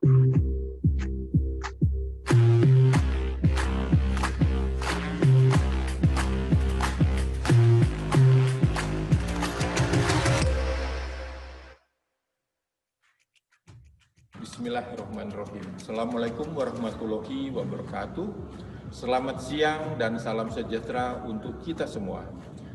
Bismillahirrahmanirrahim. Assalamualaikum warahmatullahi wabarakatuh. Selamat siang dan salam sejahtera untuk kita semua.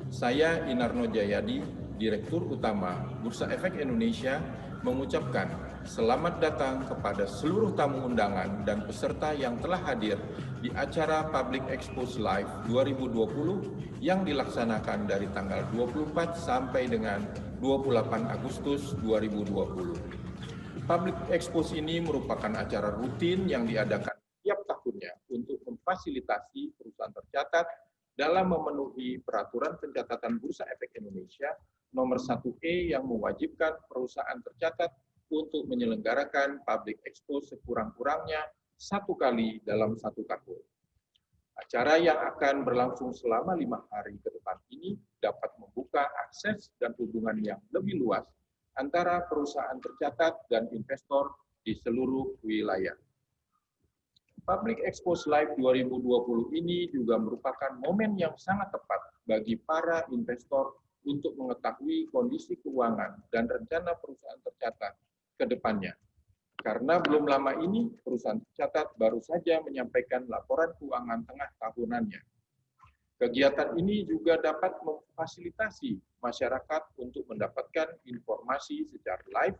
Saya Inarno Jayadi, Direktur Utama Bursa Efek Indonesia, mengucapkan selamat datang kepada seluruh tamu undangan dan peserta yang telah hadir di acara Public Expose Live 2020 yang dilaksanakan dari tanggal 24 sampai dengan 28 Agustus 2020. Public Expose ini merupakan acara rutin yang diadakan setiap tahunnya untuk memfasilitasi perusahaan tercatat dalam memenuhi peraturan pencatatan Bursa Efek Indonesia nomor 1E yang mewajibkan perusahaan tercatat untuk menyelenggarakan Public Expose sekurang-kurangnya 1 kali dalam 1 tahun. Acara yang akan berlangsung selama 5 hari ke depan ini dapat membuka akses dan hubungan yang lebih luas antara perusahaan tercatat dan investor di seluruh wilayah. Public Expose Live 2020 ini juga merupakan momen yang sangat tepat bagi para investor untuk mengetahui kondisi keuangan dan rencana perusahaan tercatat ke depannya. Karena belum lama ini, perusahaan tercatat baru saja menyampaikan laporan keuangan tengah tahunannya. Kegiatan ini juga dapat memfasilitasi masyarakat untuk mendapatkan informasi secara live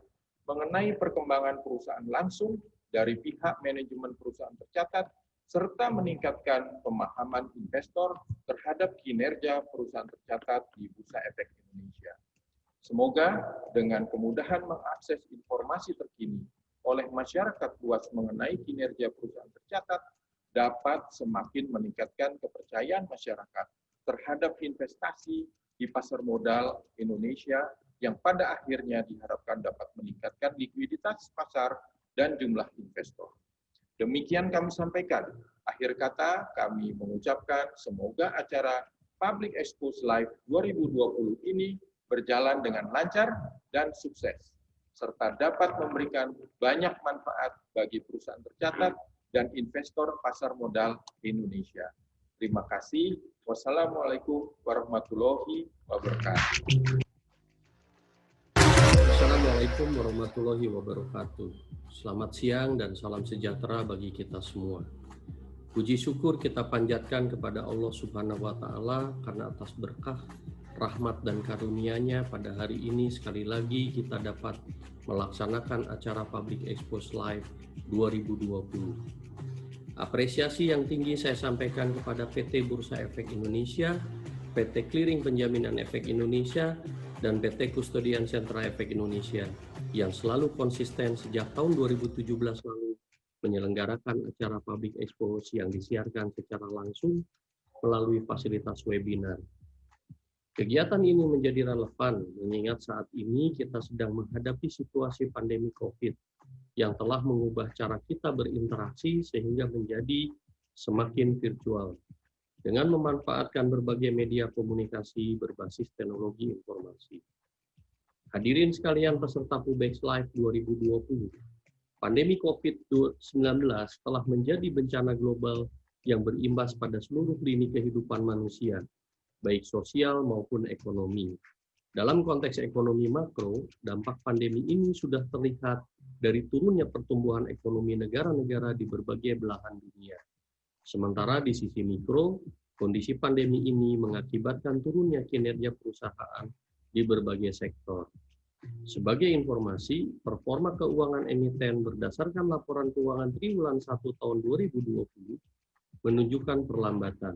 mengenai perkembangan perusahaan langsung dari pihak manajemen perusahaan tercatat, serta meningkatkan pemahaman investor terhadap kinerja perusahaan tercatat di Bursa Efek Indonesia. Semoga dengan kemudahan mengakses informasi terkini oleh masyarakat luas mengenai kinerja perusahaan tercatat, dapat semakin meningkatkan kepercayaan masyarakat terhadap investasi di pasar modal Indonesia yang pada akhirnya diharapkan dapat meningkatkan likuiditas pasar dan jumlah investor. Demikian kami sampaikan. Akhir kata, kami mengucapkan semoga acara Public Expose Live 2020 ini berjalan dengan lancar dan sukses, serta dapat memberikan banyak manfaat bagi perusahaan tercatat dan investor pasar modal Indonesia. Terima kasih. Wassalamualaikum warahmatullahi wabarakatuh. Assalamualaikum warahmatullahi wabarakatuh. Selamat siang dan salam sejahtera bagi kita semua. Puji syukur kita panjatkan kepada Allah Subhanahu wa Ta'ala karena atas berkah, rahmat dan karunia-Nya pada hari ini sekali lagi kita dapat melaksanakan acara Public Expose Live 2020. Apresiasi yang tinggi saya sampaikan kepada PT Bursa Efek Indonesia, PT Clearing Penjaminan Efek Indonesia, dan PT Kustodian Sentra Efek Indonesia yang selalu konsisten sejak tahun 2017 lalu menyelenggarakan acara Public Expose yang disiarkan secara langsung melalui fasilitas webinar. Kegiatan ini menjadi relevan mengingat saat ini kita sedang menghadapi situasi pandemi COVID yang telah mengubah cara kita berinteraksi sehingga menjadi semakin virtual dengan memanfaatkan berbagai media komunikasi berbasis teknologi informasi. Hadirin sekalian peserta PUBEX Live 2020, pandemi COVID-19 telah menjadi bencana global yang berimbas pada seluruh lini kehidupan manusia, baik sosial maupun ekonomi. Dalam konteks ekonomi makro, dampak pandemi ini sudah terlihat dari turunnya pertumbuhan ekonomi negara-negara di berbagai belahan dunia. Sementara di sisi mikro, kondisi pandemi ini mengakibatkan turunnya kinerja perusahaan di berbagai sektor. Sebagai informasi, performa keuangan emiten berdasarkan laporan keuangan triwulan 1 tahun 2020 menunjukkan perlambatan.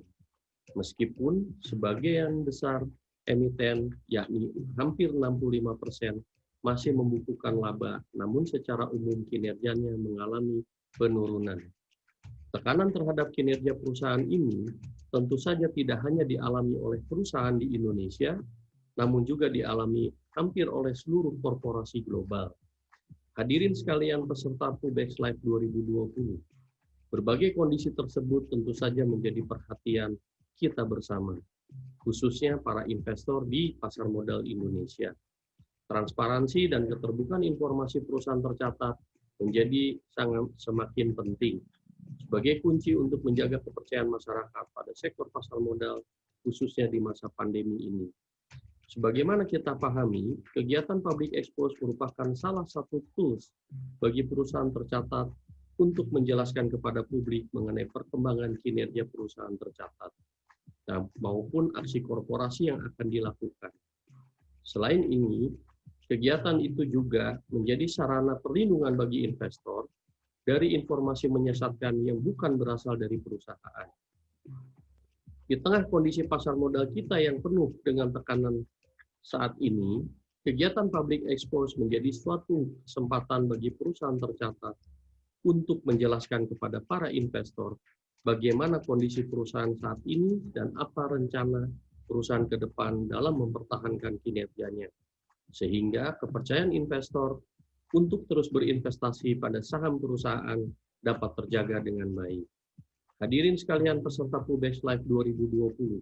Meskipun sebagian besar emiten, yakni hampir 65%, masih membukukan laba, namun secara umum kinerjanya mengalami penurunan. Tekanan terhadap kinerja perusahaan ini tentu saja tidak hanya dialami oleh perusahaan di Indonesia, namun juga dialami hampir oleh seluruh korporasi global. Hadirin sekalian peserta PUBEX Live 2020, berbagai kondisi tersebut tentu saja menjadi perhatian kita bersama, khususnya para investor di pasar modal Indonesia. Transparansi dan keterbukaan informasi perusahaan tercatat menjadi sangat semakin penting sebagai kunci untuk menjaga kepercayaan masyarakat pada sektor pasar modal, khususnya di masa pandemi ini. Sebagaimana kita pahami, kegiatan public expose merupakan salah satu tools bagi perusahaan tercatat untuk menjelaskan kepada publik mengenai perkembangan kinerja perusahaan tercatat, maupun aksi korporasi yang akan dilakukan. Selain ini, kegiatan itu juga menjadi sarana perlindungan bagi investor dari informasi menyesatkan yang bukan berasal dari perusahaan. Di tengah kondisi pasar modal kita yang penuh dengan tekanan saat ini, kegiatan public expose menjadi suatu kesempatan bagi perusahaan tercatat untuk menjelaskan kepada para investor bagaimana kondisi perusahaan saat ini dan apa rencana perusahaan ke depan dalam mempertahankan kinerjanya, sehingga kepercayaan investor untuk terus berinvestasi pada saham perusahaan dapat terjaga dengan baik. Hadirin sekalian peserta PUBEX Live 2020,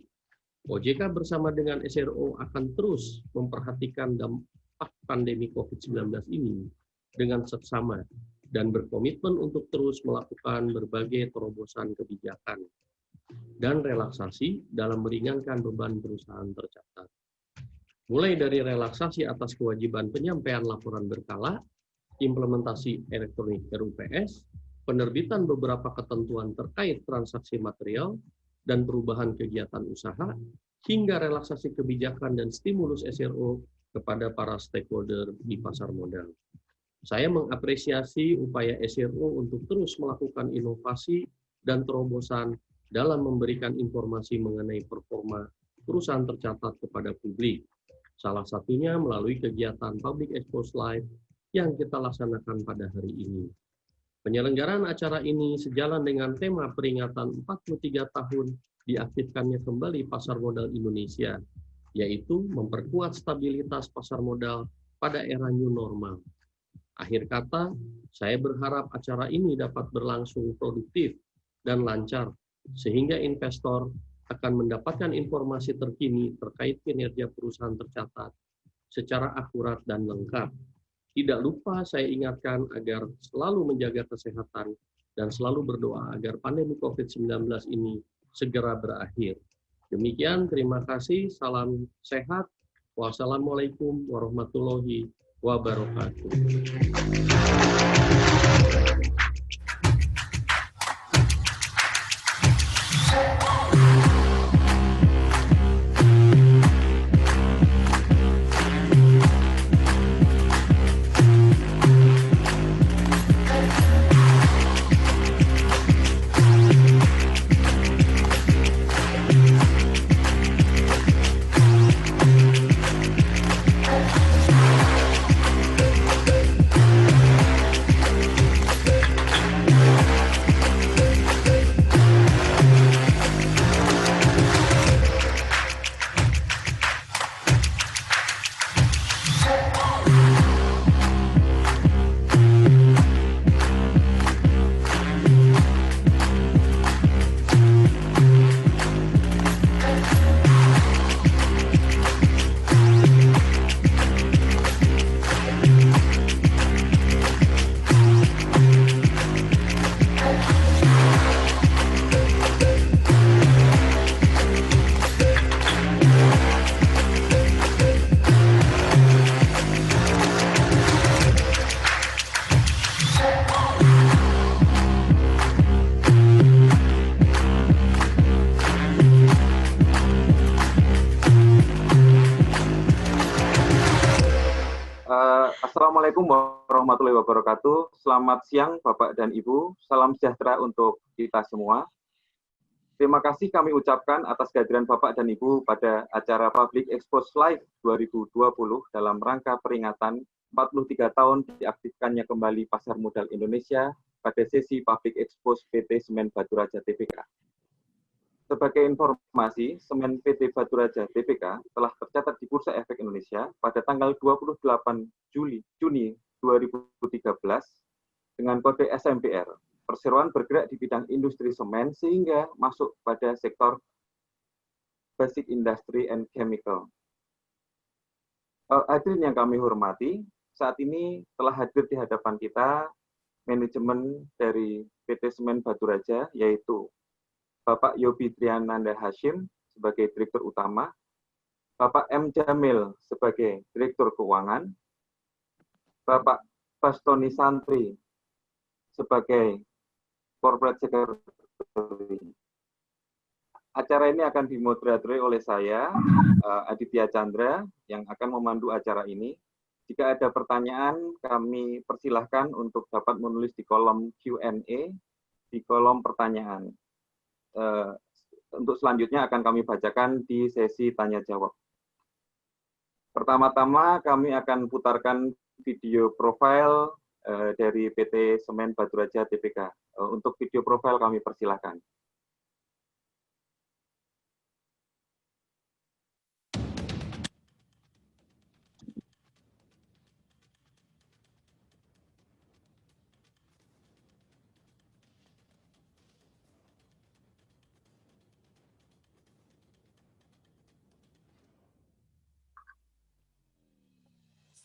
OJK bersama dengan SRO akan terus memperhatikan dampak pandemi COVID-19 ini dengan seksama dan berkomitmen untuk terus melakukan berbagai terobosan kebijakan dan relaksasi dalam meringankan beban perusahaan tercatat. Mulai dari relaksasi atas kewajiban penyampaian laporan berkala, implementasi elektronik RUPS, penerbitan beberapa ketentuan terkait transaksi material, dan perubahan kegiatan usaha, hingga relaksasi kebijakan dan stimulus SRO kepada para stakeholder di pasar modal. Saya mengapresiasi upaya SRO untuk terus melakukan inovasi dan terobosan dalam memberikan informasi mengenai performa perusahaan tercatat kepada publik. Salah satunya melalui kegiatan Public Expose Live yang kita laksanakan pada hari ini. Penyelenggaraan acara ini sejalan dengan tema peringatan 43 tahun diaktifkannya kembali pasar modal Indonesia, yaitu memperkuat stabilitas pasar modal pada era new normal. Akhir kata, saya berharap acara ini dapat berlangsung produktif dan lancar, sehingga investor akan mendapatkan informasi terkini terkait kinerja perusahaan tercatat secara akurat dan lengkap. Tidak lupa saya ingatkan agar selalu menjaga kesehatan dan selalu berdoa agar pandemi COVID-19 ini segera berakhir. Demikian, terima kasih, salam sehat, wassalamualaikum warahmatullahi wabarakatuh. Assalamualaikum warahmatullahi wabarakatuh. Selamat siang Bapak dan Ibu. Salam sejahtera untuk kita semua. Terima kasih kami ucapkan atas kehadiran Bapak dan Ibu pada acara Public Expose Live 2020 dalam rangka peringatan 43 tahun diaktifkannya kembali pasar modal Indonesia pada sesi Public Expose PT Semen Baturaja Tbk. Sebagai informasi, Semen PT Baturaja Tbk telah tercatat di Bursa Efek Indonesia pada tanggal 28 Juni 2013 dengan kode SMPR. Perseroan bergerak di bidang industri semen sehingga masuk pada sektor basic industry and chemical. Hadirin yang kami hormati, saat ini telah hadir di hadapan kita manajemen dari PT Semen Baturaja, yaitu Bapak Yobi Triananda Hashim sebagai Direktur Utama, Bapak M. Jamil sebagai Direktur Keuangan, Bapak Bastoni Santri sebagai Corporate Secretary. Acara ini akan dimoderatori oleh saya, Aditya Chandra, yang akan memandu acara ini. Jika ada pertanyaan, kami persilahkan untuk dapat menulis di kolom Q&A, di kolom pertanyaan. Untuk selanjutnya akan kami bacakan di sesi tanya-jawab. Pertama-tama kami akan putarkan video profil dari PT Semen Baturaja Tbk. Untuk video profil kami persilahkan.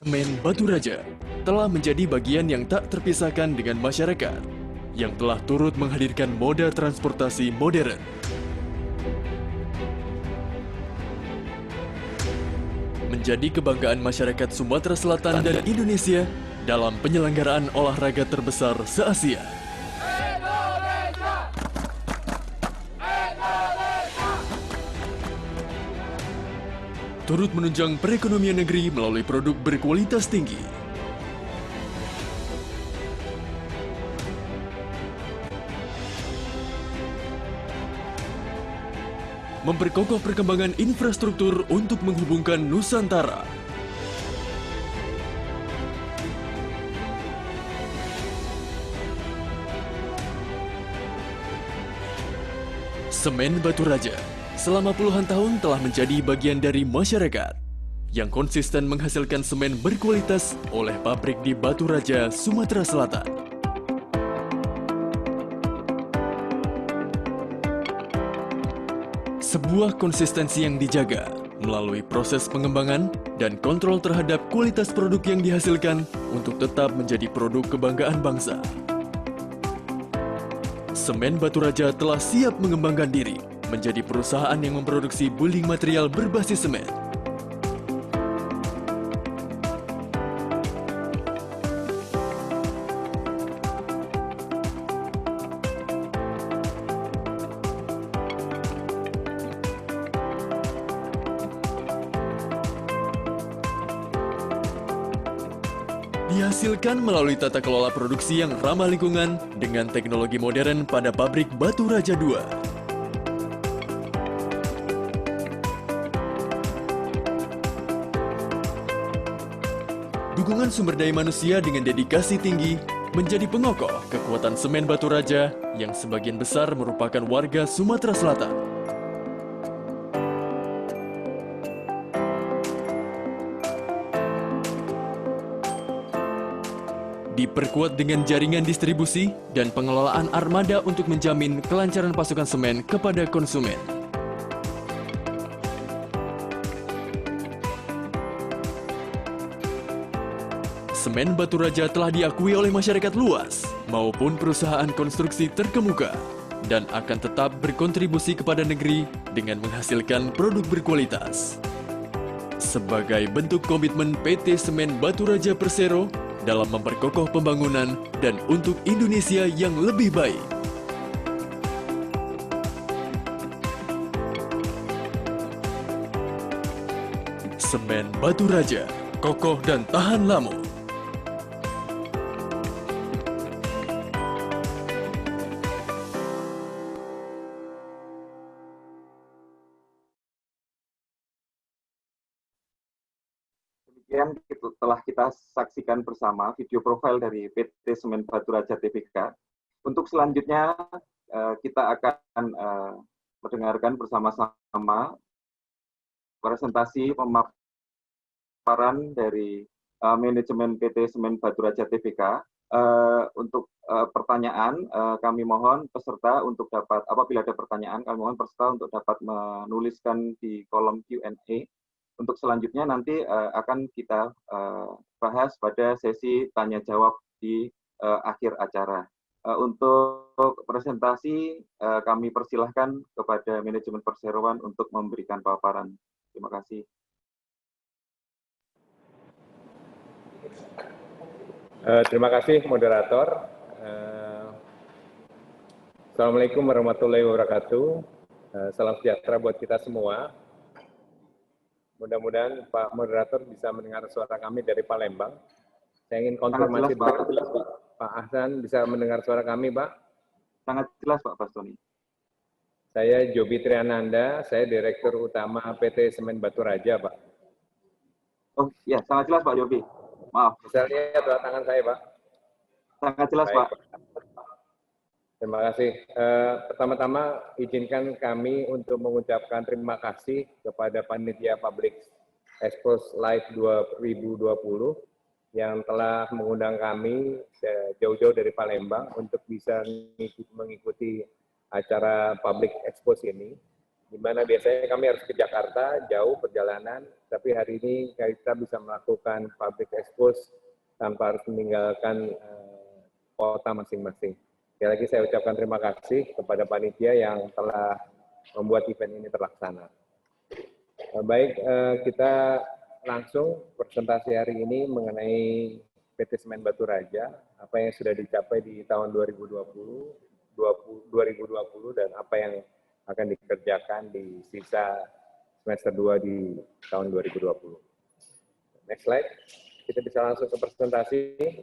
Semen Baturaja telah menjadi bagian yang tak terpisahkan dengan masyarakat, yang telah turut menghadirkan moda transportasi modern. Menjadi kebanggaan masyarakat Sumatera Selatan dan Indonesia dalam penyelenggaraan olahraga terbesar se-Asia. Turut menunjang perekonomian negeri melalui produk berkualitas tinggi. Memperkokoh perkembangan infrastruktur untuk menghubungkan Nusantara. Semen Baturaja selama puluhan tahun telah menjadi bagian dari masyarakat yang konsisten menghasilkan semen berkualitas oleh pabrik di Baturaja, Sumatera Selatan. Sebuah konsistensi yang dijaga melalui proses pengembangan dan kontrol terhadap kualitas produk yang dihasilkan untuk tetap menjadi produk kebanggaan bangsa. Semen Baturaja telah siap mengembangkan diri menjadi perusahaan yang memproduksi building material berbasis semen. Dihasilkan melalui tata kelola produksi yang ramah lingkungan dengan teknologi modern pada pabrik Baturaja 2. Dukungan sumber daya manusia dengan dedikasi tinggi menjadi pengokoh kekuatan semen Baturaja yang sebagian besar merupakan warga Sumatera Selatan. Diperkuat dengan jaringan distribusi dan pengelolaan armada untuk menjamin kelancaran pasokan semen kepada konsumen. Semen Baturaja telah diakui oleh masyarakat luas maupun perusahaan konstruksi terkemuka dan akan tetap berkontribusi kepada negeri dengan menghasilkan produk berkualitas. Sebagai bentuk komitmen PT Semen Baturaja Persero dalam memperkokoh pembangunan dan untuk Indonesia yang lebih baik. Semen Baturaja, kokoh dan tahan lama. Demikian telah kita saksikan bersama video profil dari PT Semen Baturaja Tbk. Untuk selanjutnya kita akan mendengarkan bersama-sama presentasi pemaparan dari manajemen PT Semen Baturaja Tbk. Untuk pertanyaan, kami mohon peserta untuk dapat, apabila ada pertanyaan, kami mohon peserta untuk dapat menuliskan di kolom Q&A. Untuk selanjutnya nanti akan kita bahas pada sesi tanya-jawab di akhir acara. Untuk presentasi, kami persilahkan kepada manajemen perseroan untuk memberikan paparan. Terima kasih. Terima kasih, moderator. Assalamualaikum warahmatullahi wabarakatuh. Salam sejahtera buat kita semua. Mudah-mudahan Pak Moderator bisa mendengar suara kami dari Palembang. Saya ingin konfirmasi dulu, Pak Ahsan bisa mendengar suara kami, Pak? Sangat jelas, Pak Bastoni. Saya Jobi Triananda, saya Direktur Utama PT Semen Batu Raja, Pak. Oh iya, sangat jelas Pak Jobi. Maaf. Bisa lihat tanda tangan saya, Pak? Sangat jelas, Baik, Pak. Terima kasih. Pertama-tama izinkan kami untuk mengucapkan terima kasih kepada Panitia Public Expose Live 2020 yang telah mengundang kami jauh-jauh dari Palembang untuk bisa mengikuti acara Public Expose ini. Di mana biasanya kami harus ke Jakarta, jauh perjalanan, tapi hari ini kita bisa melakukan Public Expose tanpa harus meninggalkan kota masing-masing. Sekali lagi saya ucapkan terima kasih kepada panitia yang telah membuat event ini terlaksana. Baik, kita langsung presentasi hari ini mengenai PT Semen Batu Raja, apa yang sudah dicapai di tahun 2020 dan apa yang akan dikerjakan di sisa semester 2 di tahun 2020. Next slide, kita bisa langsung ke presentasi.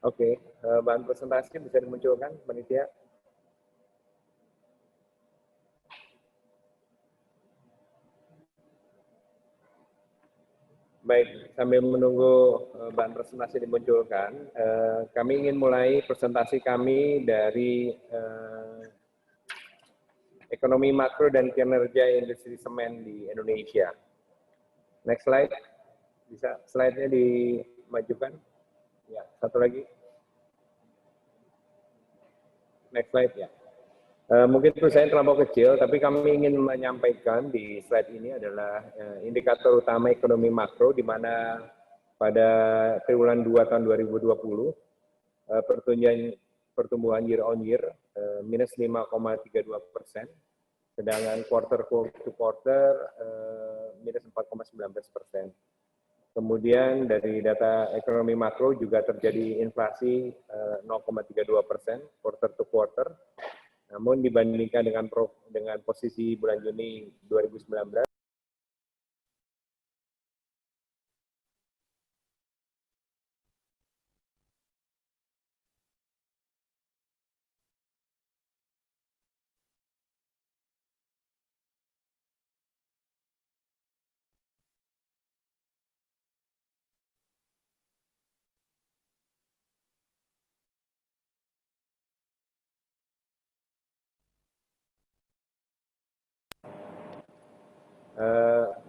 Oke, bahan presentasi bisa dimunculkan, panitia. Baik, sambil menunggu bahan presentasi dimunculkan, kami ingin mulai presentasi kami dari ekonomi makro dan kinerja industri semen di Indonesia. Next slide, bisa slide-nya dimajukan? Ya, satu lagi. Next slide ya. Mungkin tulisannya terlampau kecil, tapi kami ingin menyampaikan di slide ini adalah indikator utama ekonomi makro, di mana pada triwulan 2 tahun 2020, pertumbuhan year on year minus 5,32%, sedangkan quarter to quarter minus 4,19%. Kemudian dari data ekonomi makro juga terjadi inflasi 0,32% quarter to quarter. Namun dibandingkan dengan posisi bulan Juni 2019,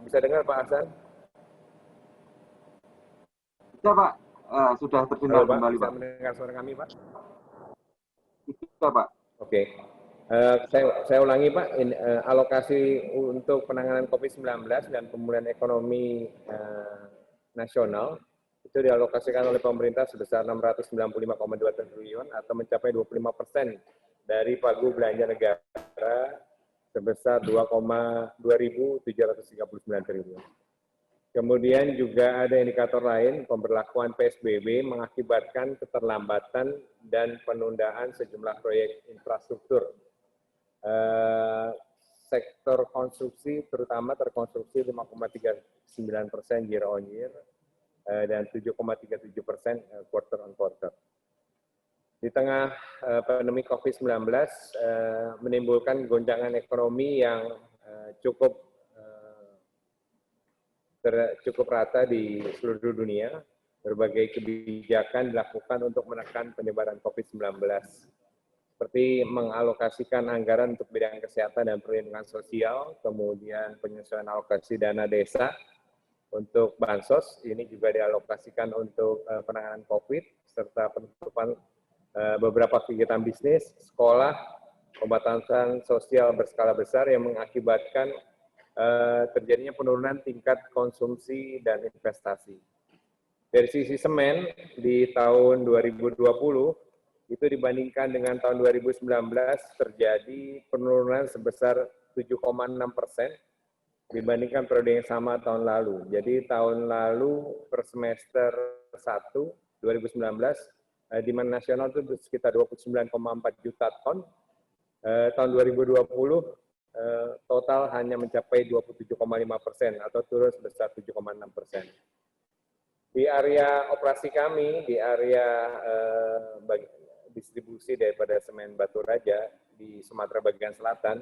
bisa dengar Pak Hasan? Bisa Pak, sudah terdengar Halo, Pak, kembali bisa Pak. mendengar suara kami Pak? Bisa Pak. Oke, saya ulangi Pak, alokasi untuk penanganan COVID-19 dan pemulihan ekonomi nasional itu dialokasikan oleh pemerintah sebesar 695,2 triliun atau mencapai 25% dari pagu belanja negara sebesar 2.739 triliun. Kemudian juga ada indikator lain, pemberlakuan PSBB mengakibatkan keterlambatan dan penundaan sejumlah proyek infrastruktur. Sektor konstruksi terutama terkonstruksi 5,39% year on year dan 7,37% quarter on quarter. Di tengah pandemi COVID-19 menimbulkan gonjangan ekonomi yang cukup rata di seluruh dunia. Berbagai kebijakan dilakukan untuk menekan penyebaran COVID-19, seperti mengalokasikan anggaran untuk bidang kesehatan dan perlindungan sosial, kemudian penyesuaian alokasi dana desa untuk bansos, ini juga dialokasikan untuk penanganan COVID, serta penutupan beberapa kegiatan bisnis, sekolah, pembatasan sosial berskala besar yang mengakibatkan terjadinya penurunan tingkat konsumsi dan investasi. Dari sisi semen, di tahun 2020, itu dibandingkan dengan tahun 2019 terjadi penurunan sebesar 7,6% dibandingkan periode yang sama tahun lalu. Jadi tahun lalu per semester 1 2019 demand nasional itu sekitar 29,4 juta ton. Tahun 2020 total hanya mencapai 27,5% atau turun sebesar 7,6%. Di area operasi kami, di area distribusi daripada semen Batu Raja di Sumatera bagian selatan,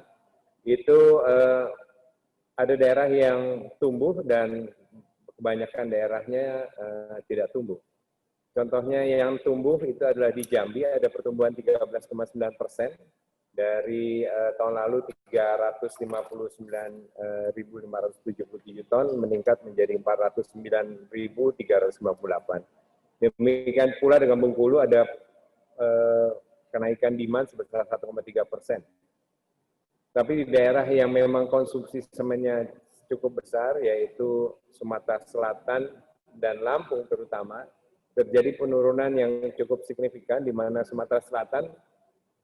itu ada daerah yang tumbuh dan kebanyakan daerahnya tidak tumbuh. Contohnya yang tumbuh itu adalah di Jambi, ada pertumbuhan 13,9%, dari tahun lalu 359.577 ton meningkat menjadi 409.398. Demikian pula dengan Bengkulu ada kenaikan demand sebesar 1,3%. Tapi di daerah yang memang konsumsi semennya cukup besar, yaitu Sumatera Selatan dan Lampung terutama, terjadi penurunan yang cukup signifikan, di mana Sumatera Selatan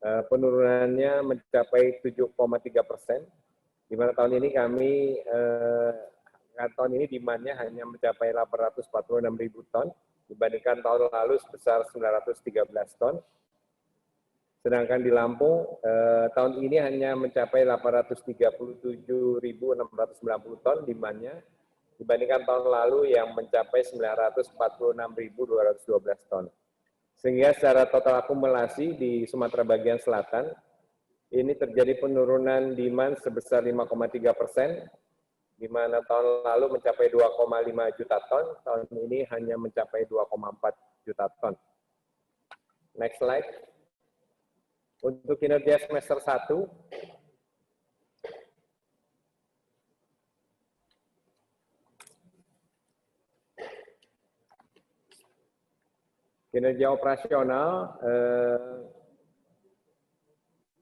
penurunannya mencapai 7,3%, di mana tahun ini demand-nya hanya mencapai 846.000 ton, dibandingkan tahun lalu sebesar 913 ton. Sedangkan di Lampung, tahun ini hanya mencapai 837.690 ton demand-nya, dibandingkan tahun lalu yang mencapai 946.212 ton. Sehingga secara total akumulasi di Sumatera bagian selatan, ini terjadi penurunan demand sebesar 5,3%, di mana tahun lalu mencapai 2,5 juta ton, tahun ini hanya mencapai 2,4 juta ton. Next slide. Untuk kinerja semester 1, kinerja operasional,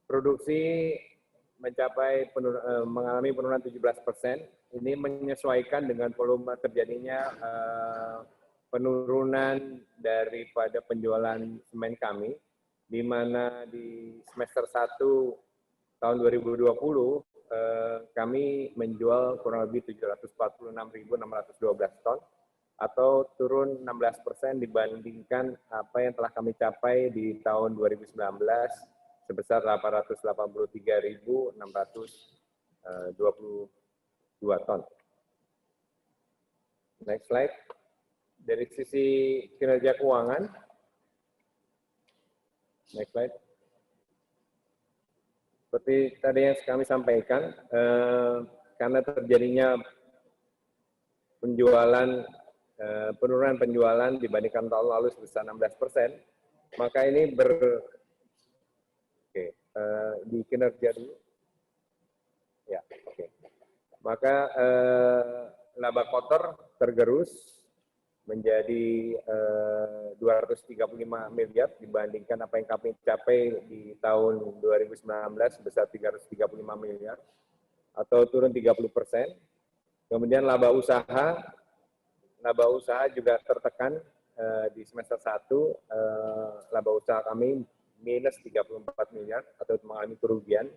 produksi mengalami penurunan 17%. Ini menyesuaikan dengan volume terjadinya penurunan daripada penjualan semen kami, di mana di semester 1 tahun 2020 kami menjual kurang lebih 746.612 ton atau turun 16% dibandingkan apa yang telah kami capai di tahun 2019 sebesar 883.622 ton. Next slide. Dari sisi kinerja keuangan, next slide. Seperti tadi yang kami sampaikan, karena terjadinya penurunan penjualan dibandingkan tahun lalu sebesar 16%, maka ini di kinerja dulu. Ya, oke. Maka laba kotor tergerus menjadi 235 miliar dibandingkan apa yang kami capai di tahun 2019 sebesar 335 miliar atau turun 30%. Kemudian laba usaha juga tertekan di semester 1, laba usaha kami minus 34 miliar atau mengalami kerugian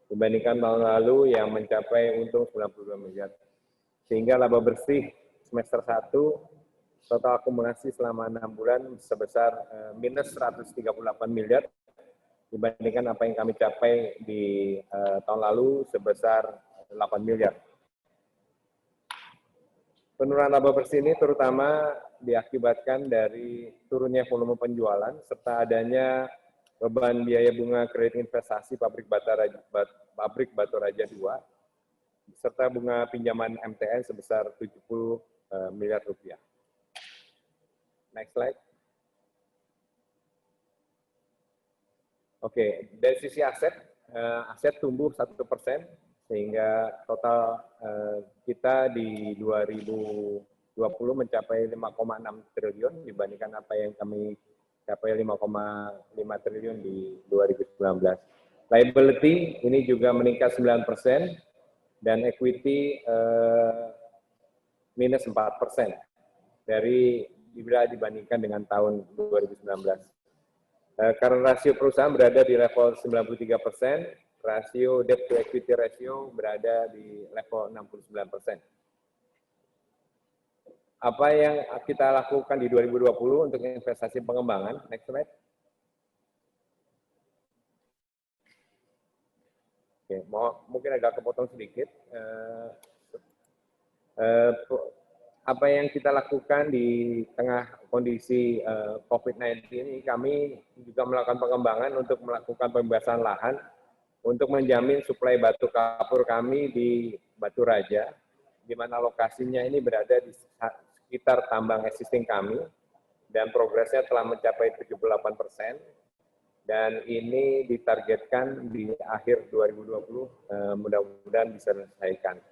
dibandingkan tahun lalu yang mencapai untung 92 miliar. Sehingga laba bersih semester 1 total akumulasi selama 6 bulan sebesar minus 138 miliar dibandingkan apa yang kami capai di tahun lalu sebesar 8 miliar. Penurunan laba bersih ini terutama diakibatkan dari turunnya volume penjualan serta adanya beban biaya bunga kredit investasi pabrik Batu Raja 2 serta bunga pinjaman MTN sebesar 70 miliar rupiah. Next slide. Oke, dari sisi aset tumbuh 1%, sehingga total kita di 2020 mencapai 5,6 triliun dibandingkan apa yang kami capai 5,5 triliun di 2019. Liability ini juga meningkat 9%, dan equity minus 4% dari bila dibandingkan dengan tahun 2019. Current rasio perusahaan berada di level 93%, rasio debt to equity ratio berada di level 69%. Apa yang kita lakukan di 2020 untuk investasi pengembangan? Next slide. Oke, mungkin agak kepotong sedikit. Apa yang kita lakukan di tengah kondisi COVID-19 ini, kami juga melakukan pengembangan untuk melakukan pembebasan lahan untuk menjamin suplai batu kapur kami di Batu Raja, di mana lokasinya ini berada di sekitar tambang existing kami, dan progresnya telah mencapai 78%, dan ini ditargetkan di akhir 2020 mudah-mudahan bisa diselesaikan.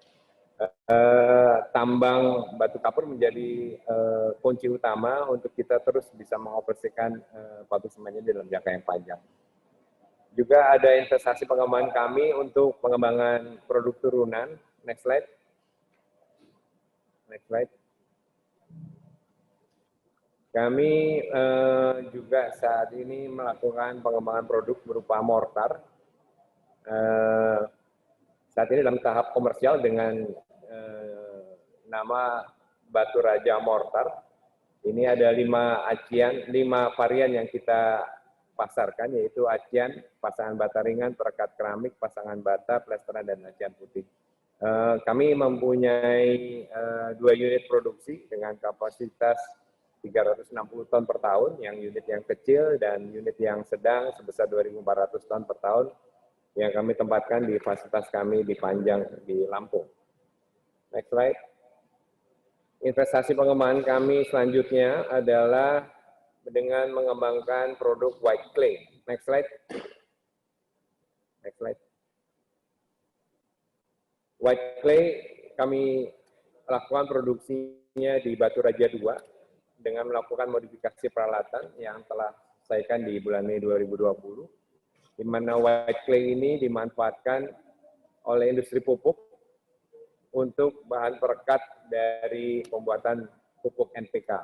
Tambang batu kapur menjadi kunci utama untuk kita terus bisa mengoperasikan pabrik semennya dalam jangka yang panjang. Juga ada investasi pengembangan kami untuk pengembangan produk turunan. Next slide. Next slide. Kami juga saat ini melakukan pengembangan produk berupa mortar. Saat ini dalam tahap komersial dengan nama Batu Raja Mortar. Ini ada 5 varian yang kita pasarkan, yaitu acian, pasangan bata ringan, perekat keramik, pasangan bata, plesteran, dan acian putih. Kami mempunyai 2 unit produksi dengan kapasitas 360 ton per tahun, yang unit yang kecil dan unit yang sedang sebesar 2.400 ton per tahun, yang kami tempatkan di fasilitas kami di Panjang, di Lampung. Next slide. Investasi pengembangan kami selanjutnya adalah dengan mengembangkan produk white clay. Next slide. Next slide. White clay kami lakukan produksinya di Batu Raja 2 dengan melakukan modifikasi peralatan yang telah selesaikan di bulan Mei 2020, di mana white clay ini dimanfaatkan oleh industri pupuk untuk bahan perekat dari pembuatan pupuk NPK.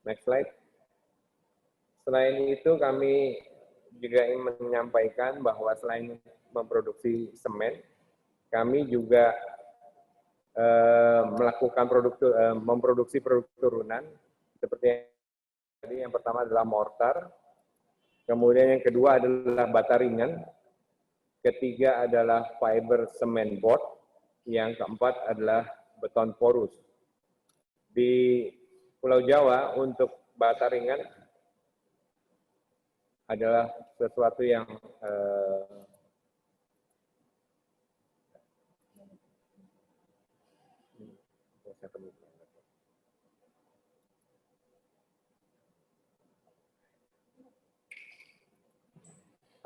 Next slide. Selain itu, kami juga ingin menyampaikan bahwa selain memproduksi semen, kami juga memproduksi produk turunan, seperti tadi. Yang pertama adalah mortar, kemudian yang kedua adalah bata ringan, ketiga adalah fiber cement board, yang keempat adalah beton porus. Di Pulau Jawa untuk bata ringan adalah sesuatu yang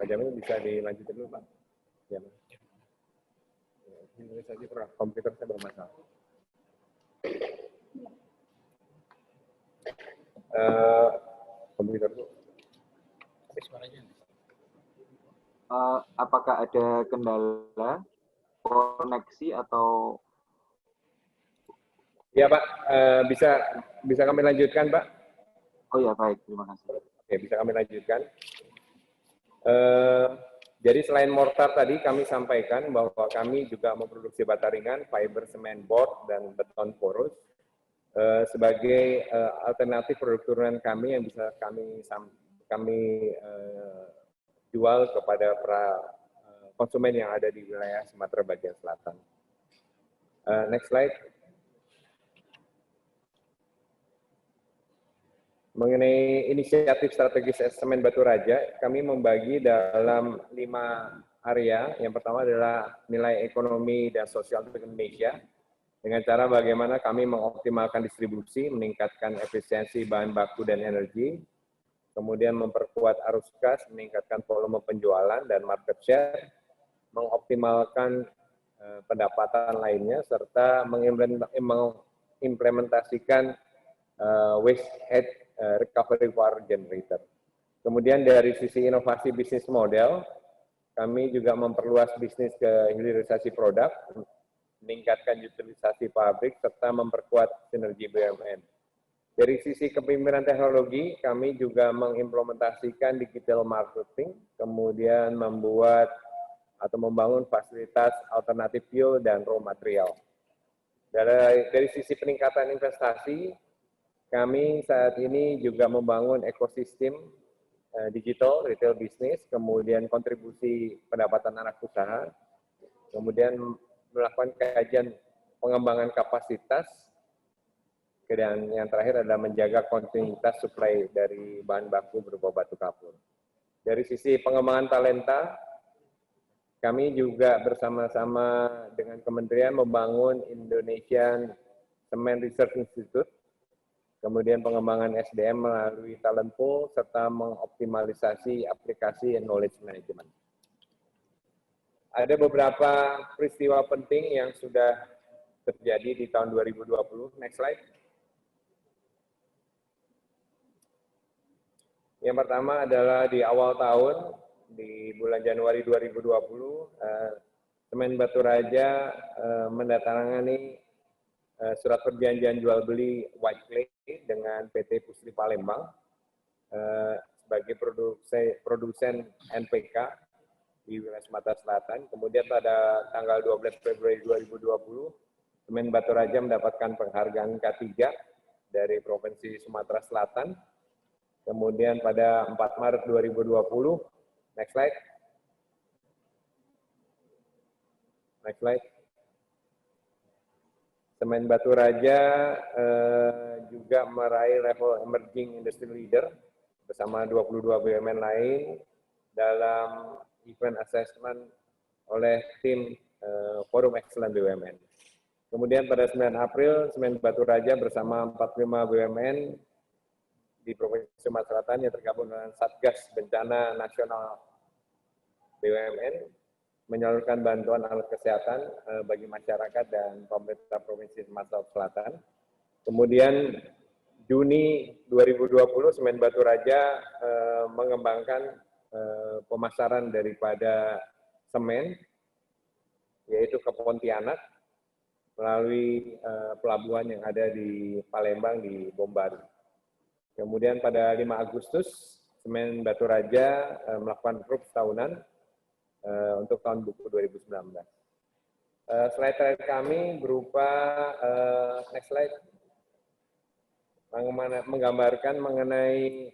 Pak Jamil bisa dilanjutin dulu, Pak. Ya, ini saja komputer saya bermasalah. Komputer itu. Apakah ada kendala koneksi atau? Ya, Pak, bisa kami lanjutkan, Pak? Oh ya, baik, terima kasih. Oke, bisa kami lanjutkan. Jadi selain mortar tadi kami sampaikan bahwa kami juga memproduksi bata ringan, fiber cement board, dan beton porus sebagai alternatif produk turunan kami yang bisa kami jual kepada para konsumen yang ada di wilayah Sumatera bagian selatan. Next slide. Mengenai inisiatif strategis semen Batu Raja, kami membagi dalam 5 area. Yang pertama adalah nilai ekonomi dan sosial untuk Indonesia, dengan cara bagaimana kami mengoptimalkan distribusi, meningkatkan efisiensi bahan baku dan energi, kemudian memperkuat arus kas, meningkatkan volume penjualan dan market share, mengoptimalkan pendapatan lainnya, serta mengimplementasikan waste head recovery power generator. Kemudian dari sisi inovasi bisnis model, Kami juga memperluas bisnis ke hilirisasi produk, meningkatkan utilisasi pabrik, serta memperkuat sinergi BUMN. Dari sisi kepemimpinan teknologi, kami juga mengimplementasikan digital marketing, kemudian membuat atau membangun fasilitas alternatif fuel dan raw material. Dari sisi peningkatan investasi, kami saat ini juga membangun ekosistem digital, retail business, kemudian kontribusi pendapatan anak usaha, kemudian melakukan kajian pengembangan kapasitas, dan yang terakhir adalah menjaga kontinuitas suplai dari bahan baku berupa batu kapur. Dari sisi pengembangan talenta, kami juga bersama-sama dengan kementerian membangun Indonesian Cement Research Institute, kemudian pengembangan SDM melalui talent pool, serta mengoptimalisasi aplikasi knowledge management. Ada beberapa peristiwa penting yang sudah terjadi di tahun 2020. Next slide. Yang pertama adalah di awal tahun, di bulan Januari 2020, Semen Batu Raja mendatangani surat perjanjian jual beli white clay dengan PT Pusri Palembang sebagai produsen NPK di wilayah Sumatera Selatan. Kemudian pada tanggal 12 Februari 2020, Semen Batu Raja mendapatkan penghargaan K3 dari Provinsi Sumatera Selatan. Kemudian pada 4 Maret 2020, next slide. Next slide. Semen Batu Raja juga meraih level Emerging Industry Leader bersama 22 BUMN lain dalam event assessment oleh tim Forum Excellent BUMN. Kemudian pada 9 April, Semen Batu Raja bersama 45 BUMN di Provinsi Sumatera Selatan yang tergabung dengan Satgas Bencana Nasional BUMN menyalurkan bantuan alat kesehatan bagi masyarakat dan pemerintah Provinsi Sumatera Selatan. Kemudian Juni 2020, Semen Batu Raja mengembangkan pemasaran daripada semen, yaitu ke Pontianak, melalui pelabuhan yang ada di Palembang di Bombaru. Kemudian pada 5 Agustus, Semen Batu Raja melakukan proof tahunan untuk tahun buku 2019. Slide terakhir kami berupa next slide, menggambarkan mengenai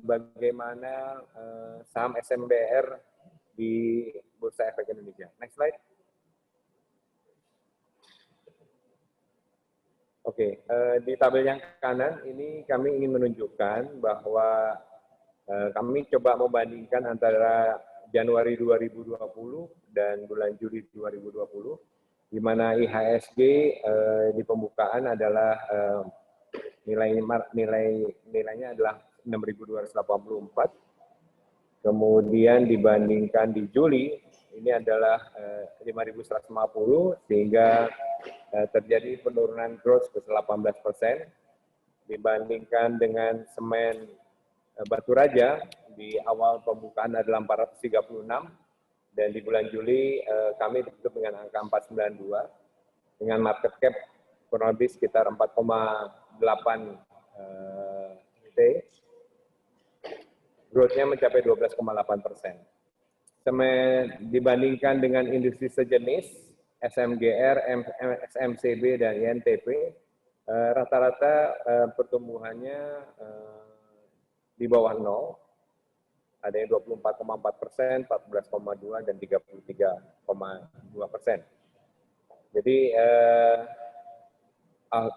bagaimana saham SMBR di Bursa Efek Indonesia. Next slide. Oke, di tabel yang kanan ini kami ingin menunjukkan bahwa kami coba membandingkan antara Januari 2020 dan bulan Juli 2020, di mana IHSG di pembukaan adalah nilainya adalah 6.284. Kemudian dibandingkan di Juli ini adalah 5.150, sehingga terjadi penurunan gross ke 18%. Dibandingkan dengan Semen Batu Raja di awal pembukaan adalah 436, dan di bulan Juli kami ditutup dengan angka 492 dengan market cap kurang lebih sekitar 4,8 T. Growth-nya mencapai 12,8%. Dibandingkan dengan industri sejenis SMGR, SMCB, dan INTP, rata-rata pertumbuhannya di bawah 0, ada yang 24,4%, 14,2%, dan 33,2%. Jadi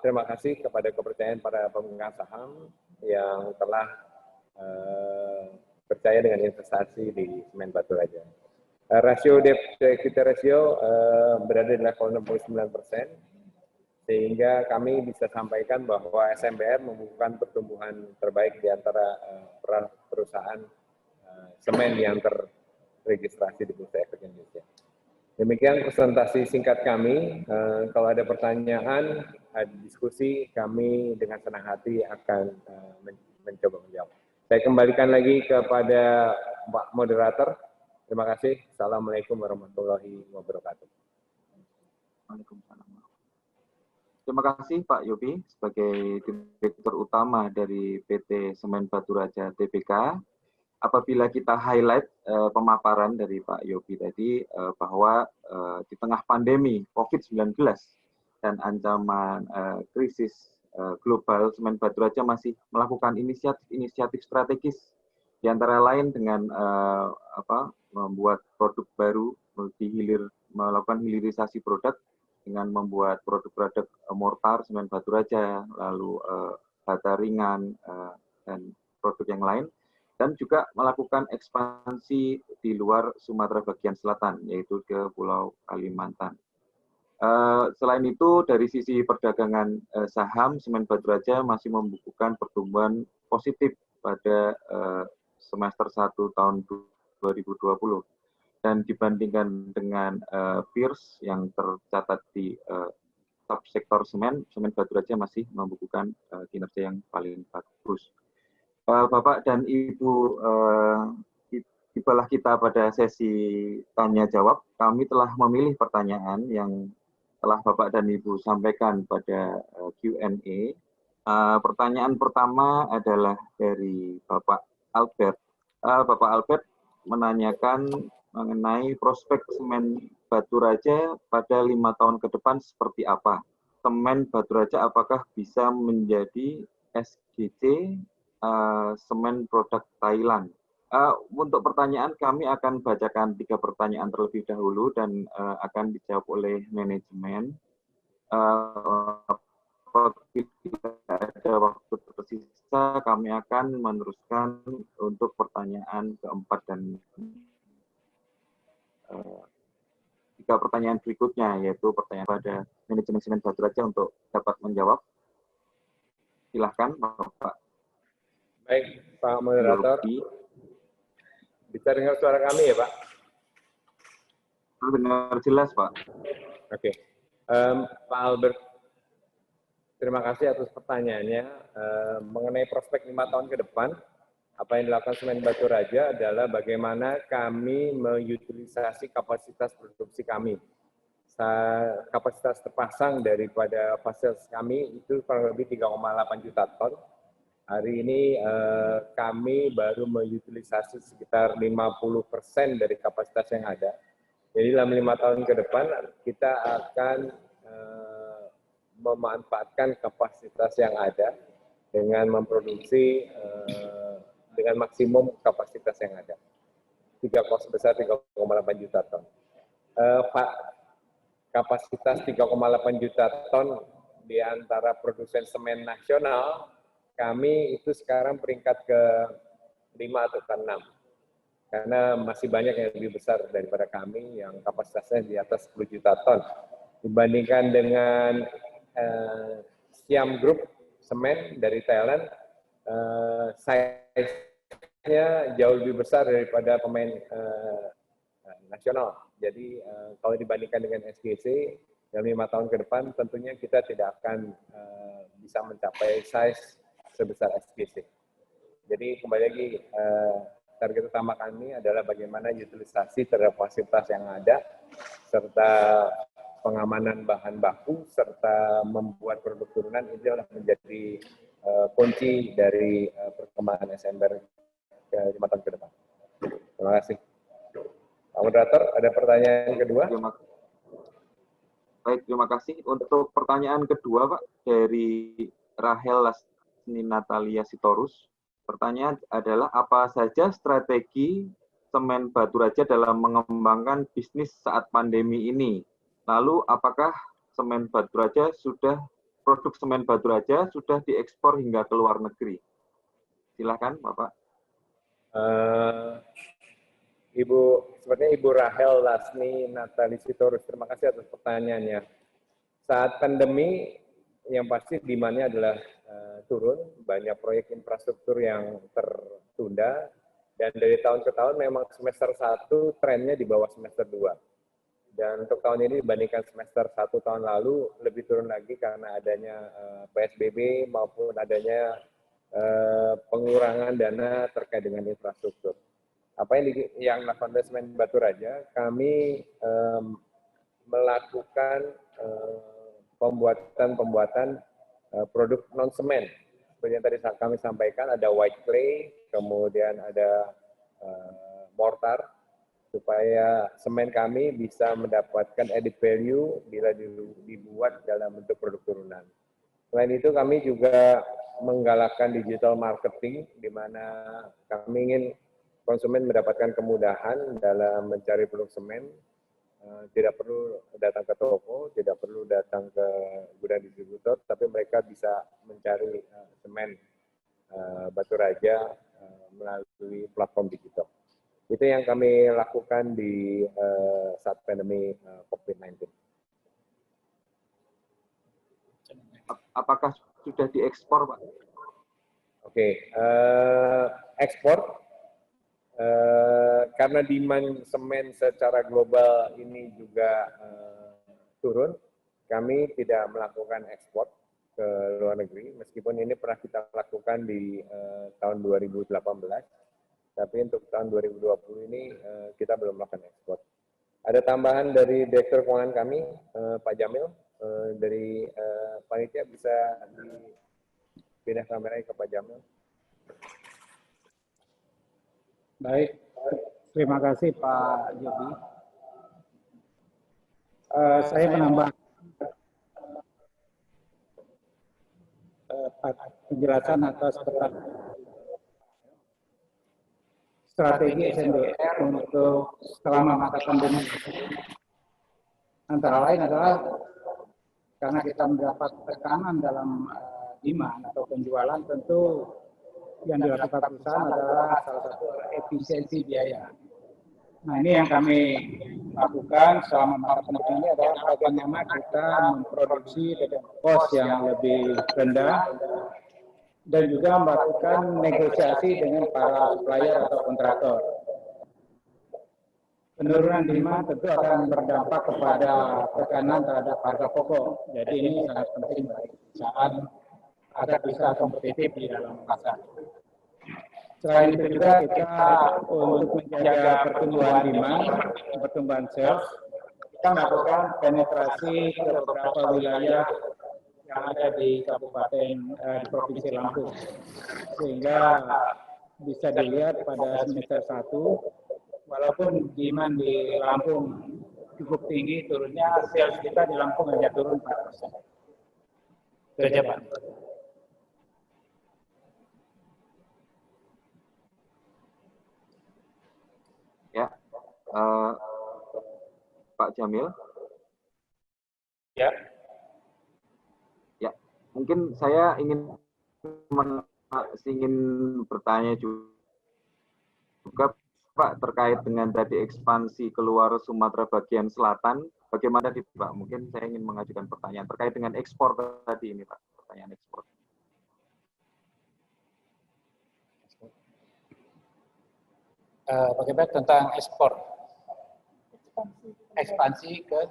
terima kasih kepada kepercayaan para pemegang saham yang telah percaya dengan investasi di Semen Batu Raja. Rasio debt to equity ratio berada di level 69%, sehingga kami bisa sampaikan bahwa SMBR membukukan pertumbuhan terbaik di antara perusahaan semen yang terregistrasi di Bursa Efek Indonesia. Demikian presentasi singkat kami. Kalau ada pertanyaan, ada diskusi, kami dengan senang hati akan mencoba menjawab. Saya kembalikan lagi kepada Pak Moderator Terima kasih. Assalamualaikum warahmatullahi wabarakatuh. Waalaikumsalam. Terima kasih Pak Yopi sebagai Direktur Utama dari PT Semen Batu Raja Tbk. Apabila kita highlight pemaparan dari Pak Yopi tadi bahwa di tengah pandemi COVID-19 dan ancaman krisis global, Semen Batu Raja masih melakukan inisiatif strategis, di antara lain dengan membuat produk baru, melakukan hilirisasi produk dengan membuat produk-produk mortar, semen batu raja, lalu bata ringan, dan produk yang lain, dan juga melakukan ekspansi di luar Sumatera bagian selatan, yaitu ke Pulau Kalimantan. Selain itu, dari sisi perdagangan saham, Semen Batu Raja masih membukukan pertumbuhan positif pada semester 1 tahun 2020. Dan dibandingkan dengan peers yang tercatat di subsektor semen Batu Raja masih membukukan kinerja yang paling bagus. Bapak dan Ibu, tibalah kita pada sesi tanya jawab. Kami telah memilih pertanyaan yang telah Bapak dan Ibu sampaikan pada Q&A. Pertanyaan pertama adalah dari Bapak Albert. Bapak Albert menanyakan mengenai prospek Semen Batu Raja pada 5 tahun ke depan seperti apa. Semen Batu Raja apakah bisa menjadi SGC semen produk Thailand? Untuk pertanyaan kami akan bacakan 3 pertanyaan terlebih dahulu dan akan dijawab oleh manajemen. Apabila ada waktu tersisa, kami akan meneruskan untuk pertanyaan keempat dan 3 pertanyaan berikutnya, yaitu pertanyaan pada manajemen Semen Batu Raja untuk dapat menjawab. Silahkan, Bapak. Baik, Pak Moderator. Bisa dengar suara kami ya, Pak? Dengar jelas, Pak. Oke. Pak Albert, terima kasih atas pertanyaannya. Mengenai prospek 5 tahun ke depan, apa yang dilakukan Semen Batu Raja adalah bagaimana kami mengutilisasi kapasitas produksi kami. Kapasitas terpasang daripada fasilitas kami itu kurang lebih 3,8 juta ton. Hari ini kami baru mengutilisasi sekitar 50% dari kapasitas yang ada. Jadi dalam 5 tahun ke depan kita akan memanfaatkan kapasitas yang ada dengan memproduksi dengan maksimum kapasitas yang ada. Sebesar 3,8 juta ton. Kapasitas 3,8 juta ton di antara produsen semen nasional, kami itu sekarang peringkat ke-5 atau ke-6. Karena masih banyak yang lebih besar daripada kami yang kapasitasnya di atas 10 juta ton. Dibandingkan dengan Siam Group semen dari Thailand, size-nya jauh lebih besar daripada pemain nasional. Jadi kalau dibandingkan dengan SGC dalam 5 tahun ke depan, tentunya kita tidak akan bisa mencapai size sebesar SGC. Jadi kembali lagi, target utama kami adalah bagaimana utilisasi terhadap fasilitas yang ada, serta pengamanan bahan baku, serta membuat produk turunan, itu adalah menjadi kunci dari perkembangan SMBR ke 5 tahun ke depan. Terima kasih. Pak Moderator, ada pertanyaan kedua? Baik, terima kasih. Untuk pertanyaan kedua, Pak, dari Rahel Lasni Natalia Sitorus. Pertanyaan adalah, apa saja strategi Semen Batu Raja dalam mengembangkan bisnis saat pandemi ini? Lalu, apakah produk Semen Batu Raja sudah diekspor hingga ke luar negeri? Silakan, Bapak. Sepertinya Ibu Rahel Lasni Natali Sitorus, terima kasih atas pertanyaannya. Saat pandemi, yang pasti demand-nya adalah turun, banyak proyek infrastruktur yang tertunda, dan dari tahun ke tahun memang semester 1 trennya di bawah semester 2. Dan untuk tahun ini dibandingkan semester 1 tahun lalu, lebih turun lagi karena adanya PSBB maupun adanya pengurangan dana terkait dengan infrastruktur. apa yang dilakukan oleh Semen Batu Raja, kami melakukan pembuatan produk non semen. Seperti yang tadi kami sampaikan, ada white clay, kemudian ada mortar, supaya semen kami bisa mendapatkan added value bila dibuat dalam bentuk produk turunan. Selain itu, kami juga menggalakkan digital marketing, di mana kami ingin konsumen mendapatkan kemudahan dalam mencari produk semen. Tidak perlu datang ke toko, tidak perlu datang ke gudang distributor, tapi mereka bisa mencari semen Batu Raja melalui platform digital. Itu yang kami lakukan di saat pandemi COVID-19. Apakah sudah diekspor, Pak? Oke, ekspor. Karena demand semen secara global ini juga turun, kami tidak melakukan ekspor ke luar negeri, meskipun ini pernah kita lakukan di tahun 2018, tapi untuk tahun 2020 ini kita belum melakukan ekspor. Ada tambahan dari Direktur Keuangan kami, Pak Jamil, dari panitia bisa dipindah kameranya ke Pak Jamil. Baik, terima kasih Pak Yogi. Saya menambah penjelasan atas strategi SMBR untuk selama masa pandemi. Antara lain adalah karena kita mendapat tekanan dalam demand atau penjualan, tentu yang dilakukan perusahaan adalah salah satu efisiensi biaya. Nah, ini yang kami lakukan selama masa pandemi ini adalah bagaimana kita memproduksi dengan cost yang lebih rendah dan juga melakukan negosiasi dengan para supplier atau kontraktor. Penurunan demand tentu akan berdampak kepada tekanan terhadap harga pokok. Jadi ini sangat penting bagi perusahaan agar bisa kompetitif di dalam pasar. Selain itu juga kita untuk menjaga pertumbuhan demand, pertumbuhan sales, kita melakukan penetrasi ke beberapa wilayah yang ada di Kabupaten di Provinsi Lampung, sehingga bisa dilihat pada semester 1, walaupun demand di Lampung cukup tinggi turunnya, sales kita di Lampung hanya turun 4%. Itu aja, Pak. Ya, Pak Jamil. Ya. Ya, mungkin saya ingin bertanya juga Pak terkait dengan tadi ekspansi keluar Sumatera bagian selatan. Bagaimana di Pak? Mungkin saya ingin mengajukan pertanyaan terkait dengan ekspor tadi ini Pak, pertanyaan ekspor. Bagaimana tentang ekspor? Ekspansi ke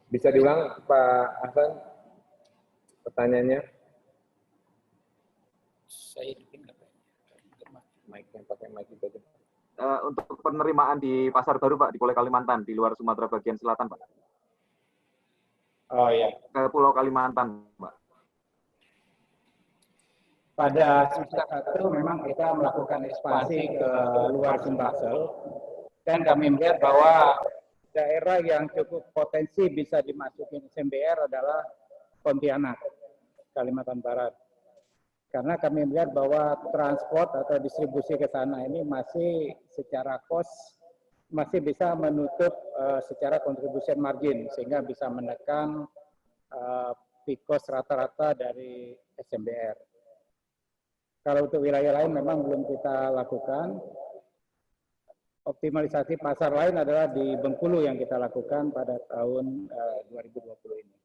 Bisa diulang Pak Hasan pertanyaannya? saya bikin Mic-nya pakai mic itu aja. Untuk penerimaan di Pasar Baru Pak, di Pulau Kalimantan, di luar Sumatera bagian selatan Pak. Oh ya. Ke Pulau Kalimantan Pak. Pada semester 1 memang kita melakukan ekspansi ke luar Sumbaksel dan kami melihat bahwa daerah yang cukup potensi bisa dimasukin SMBR adalah Pontianak, Kalimantan Barat. Karena kami melihat bahwa transport atau distribusi ke sana ini masih secara cost masih bisa menutup secara contribution margin sehingga bisa menekan peak cost rata-rata dari SMBR. Kalau untuk wilayah lain memang belum kita lakukan. Optimalisasi pasar lain adalah di Bengkulu yang kita lakukan pada tahun 2020 ini.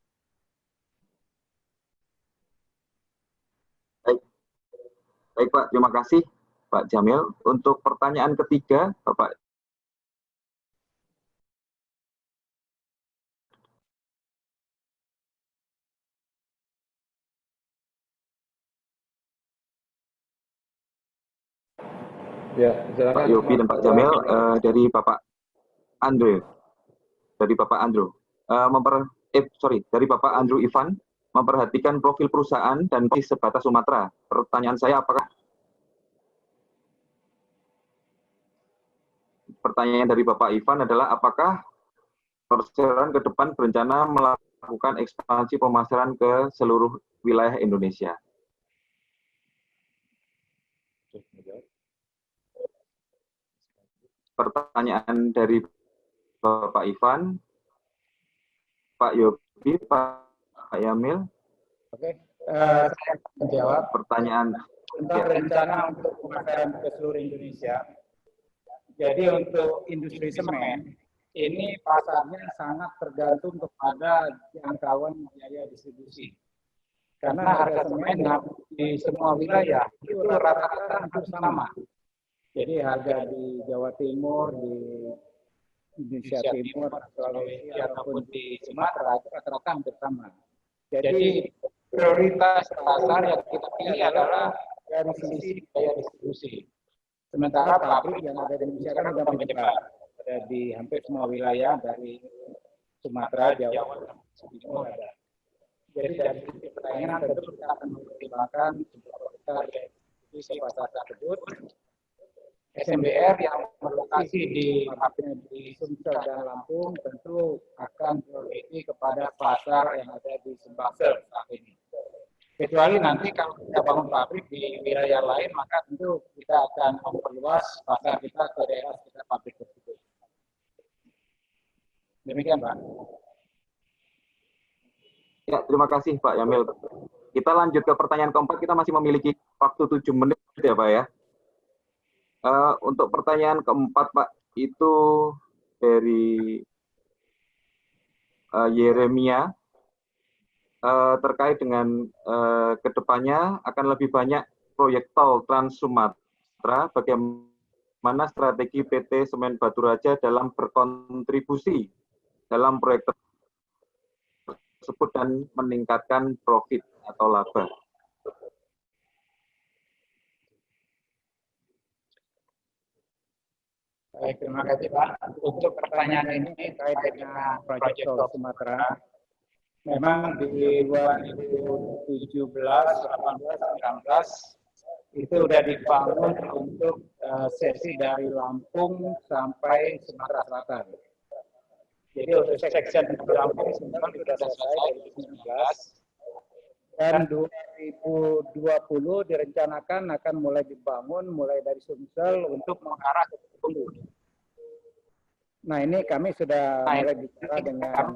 Baik Pak, terima kasih Pak Jamil. Untuk pertanyaan ketiga, Bapak Ya, Pak silakan. Yopi dan Pak Jamil, dari Bapak Andre, dari Bapak Andrew, dari Bapak Andrew Ivan, memperhatikan profil perusahaan dan sebatas Sumatera. Pertanyaan saya, pertanyaan dari Bapak Ivan adalah apakah perseroan ke depan berencana melakukan ekspansi pemasaran ke seluruh wilayah Indonesia? Pertanyaan dari Bapak Ivan, Pak Yopi, Pak Yamil. Oke, saya akan menjawab. Pertanyaan Tentang rencana untuk pemasaran ke seluruh Indonesia. Jadi untuk industri semen, ini pasarnya sangat tergantung kepada jangkauan biaya distribusi. Karena harga semen di semua wilayah itu rata-rata hampir sama. Jadi harga di Jawa Timur, di Indonesia Timur, Sulawesi, ataupun di Sumatera itu rata-rata hampir sama. Jadi prioritas pasar yang kita pilih adalah dari sisi biaya distribusi. Sementara pabrik yang ada di Indonesia kan sudah menyebar. Ada di hampir semua wilayah dari Sumatera, Jawa, dan Timur ada. Jadi dari sisi pertanyaan tentu kita akan mempertimbangkan sebuah distribusi pasar tersebut. SMBR yang berlokasi di Sumsel dan Lampung tentu akan priority kepada pasar yang ada di Sumbaksel saat ini. Kecuali nanti kalau kita bangun pabrik di wilayah lain, maka tentu kita akan memperluas pasar kita ke daerah sekitar pabrik tersebut. Demikian, Pak. Ya, terima kasih Pak Yamil. Kita lanjut ke pertanyaan keempat, kita masih memiliki waktu 7 menit ya Pak ya. Untuk pertanyaan keempat Pak, itu dari Yeremia, terkait dengan kedepannya akan lebih banyak proyek tol Trans Sumatera, bagaimana strategi PT Semen Batu Raja dalam berkontribusi dalam proyek tersebut dan meningkatkan profit atau laba. Baik, terima kasih Pak. Untuk pertanyaan ini terkait dengan proyek tol Sumatera, memang di 2017, 18, 19 itu sudah dibangun untuk sesi dari Lampung sampai Sumatera Selatan. Jadi untuk section di Lampung sebenarnya sudah selesai dari 2019. Dan 2020 direncanakan akan mulai dibangun mulai dari Sumsel untuk mengarah ke Bengkulu. Nah ini kami sudah mulai bicara dengan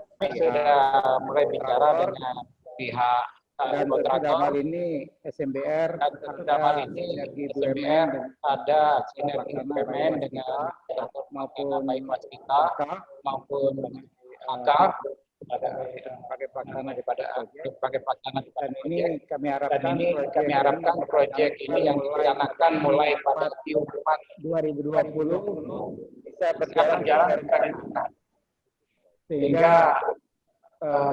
pihak dan dalam hal ini SMBR ada sinergi BUMN dengan maupun maupun AKA pakai pelaksana dan ini kami harapkan proyek ini yang direncanakan mulai pada Q4 2020 bisa berjalan dengan baik, sehingga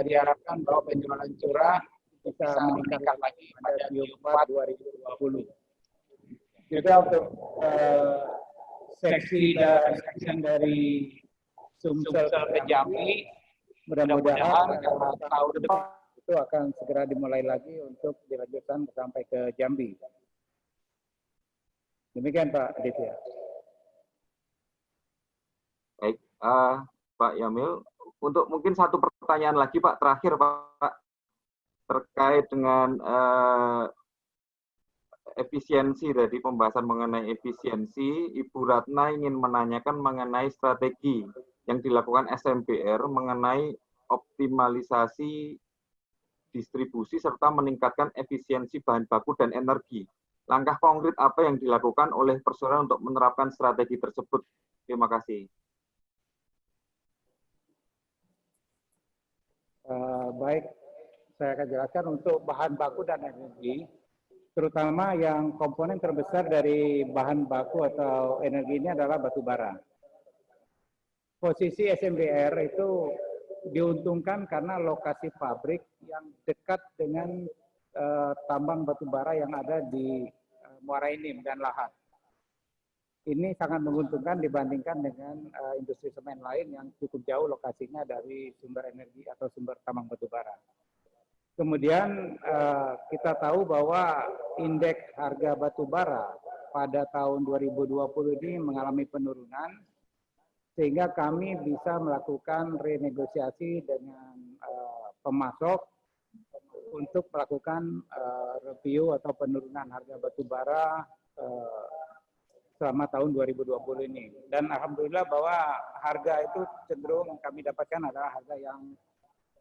diharapkan bahwa penjualan curah bisa meningkat lagi pada Q4 2020. Juga untuk seksi dari Sumsel ke Jambi, mudah-mudahan tahun depan itu akan segera dimulai lagi untuk dilanjutkan sampai ke Jambi. Demikian Pak Aditya. Baik, Pak Yamil, untuk mungkin satu pertanyaan lagi Pak, terakhir Pak, terkait dengan efisiensi, tadi pembahasan mengenai efisiensi, Ibu Ratna ingin menanyakan mengenai strategi yang dilakukan SMBR mengenai optimalisasi distribusi serta meningkatkan efisiensi bahan baku dan energi. Langkah konkret apa yang dilakukan oleh personel untuk menerapkan strategi tersebut? Terima kasih. Baik, saya akan jelaskan untuk bahan baku dan energi, terutama yang komponen terbesar dari bahan baku atau energi ini adalah batu bara. Posisi SMBR itu diuntungkan karena lokasi pabrik yang dekat dengan tambang batu bara yang ada di Muara Enim dan Lahat. ini sangat menguntungkan dibandingkan dengan industri semen lain yang cukup jauh lokasinya dari sumber energi atau sumber tambang batu bara. Kemudian kita tahu bahwa indeks harga batu bara pada tahun 2020 ini mengalami penurunan, sehingga kami bisa melakukan renegosiasi dengan pemasok untuk melakukan review atau penurunan harga batu bara selama tahun 2020 ini. Dan alhamdulillah bahwa harga itu cenderung kami dapatkan adalah harga yang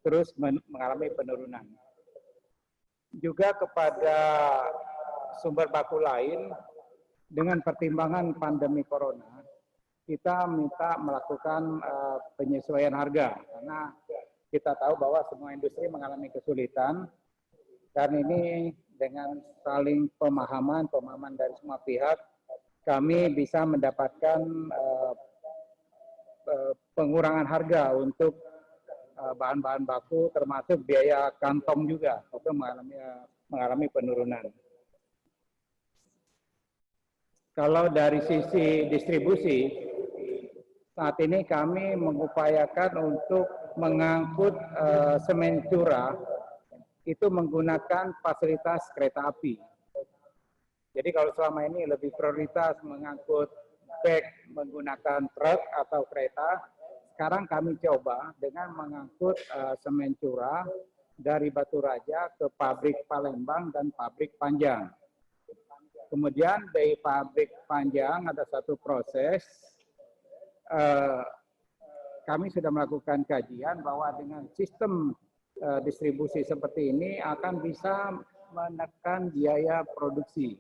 terus mengalami penurunan. Juga kepada sumber baku lain, dengan pertimbangan pandemi corona, kita minta melakukan penyesuaian harga, karena kita tahu bahwa semua industri mengalami kesulitan, dan ini dengan saling pemahaman dari semua pihak, kami bisa mendapatkan pengurangan harga untuk bahan-bahan baku, termasuk biaya kantong juga, itu mengalami penurunan. Kalau dari sisi distribusi, saat ini kami mengupayakan untuk mengangkut semen curah itu menggunakan fasilitas kereta api. Jadi kalau selama ini lebih prioritas mengangkut bag menggunakan truk atau kereta, sekarang kami coba dengan mengangkut semen curah dari Batu Raja ke pabrik Palembang dan pabrik Panjang. Kemudian dari pabrik Panjang ada satu proses, kami sudah melakukan kajian bahwa dengan sistem distribusi seperti ini akan bisa menekan biaya produksi.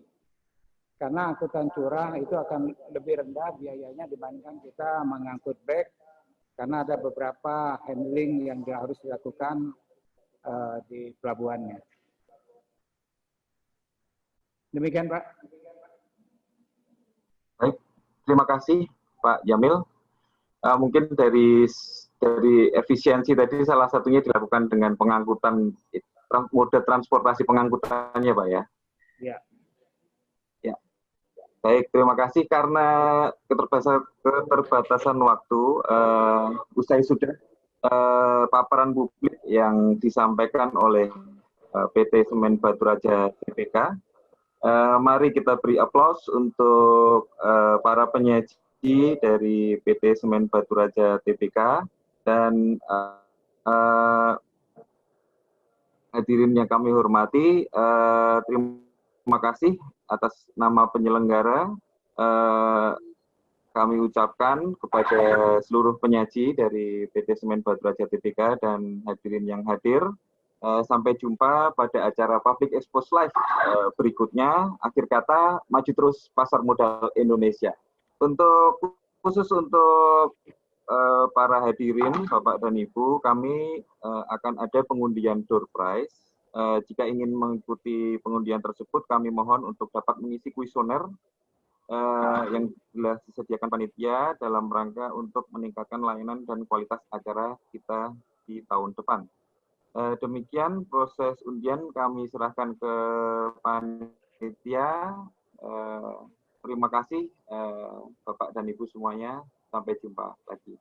Karena angkutan curah itu akan lebih rendah biayanya dibandingkan kita mengangkut bag, karena ada beberapa handling yang harus dilakukan di pelabuhannya. Demikian, Pak. Baik, terima kasih Pak Jamil. Mungkin dari efisiensi tadi salah satunya dilakukan dengan pengangkutan mode transportasi pengangkutannya, Pak ya. Ya. Ya. Baik, terima kasih karena keterbatasan waktu. Usai sudah paparan publik yang disampaikan oleh PT Semen Batu Raja TBK. Mari kita beri aplaus untuk para penyaji dari PT Semen Batu Raja TBK dan hadirin yang kami hormati. Terima kasih atas nama penyelenggara. Kami ucapkan kepada seluruh penyaji dari PT Semen Batu Raja TBK dan hadirin yang hadir. Sampai jumpa pada acara Public Expose Live berikutnya. Akhir kata, maju terus pasar modal Indonesia. Khusus untuk para hadirin, Bapak dan Ibu, kami akan ada pengundian door prize. Jika ingin mengikuti pengundian tersebut, kami mohon untuk dapat mengisi kuesioner yang telah disediakan panitia dalam rangka untuk meningkatkan layanan dan kualitas acara kita di tahun depan. Demikian proses undian kami serahkan ke panitia. Terima kasih Bapak dan Ibu semuanya. Sampai jumpa lagi.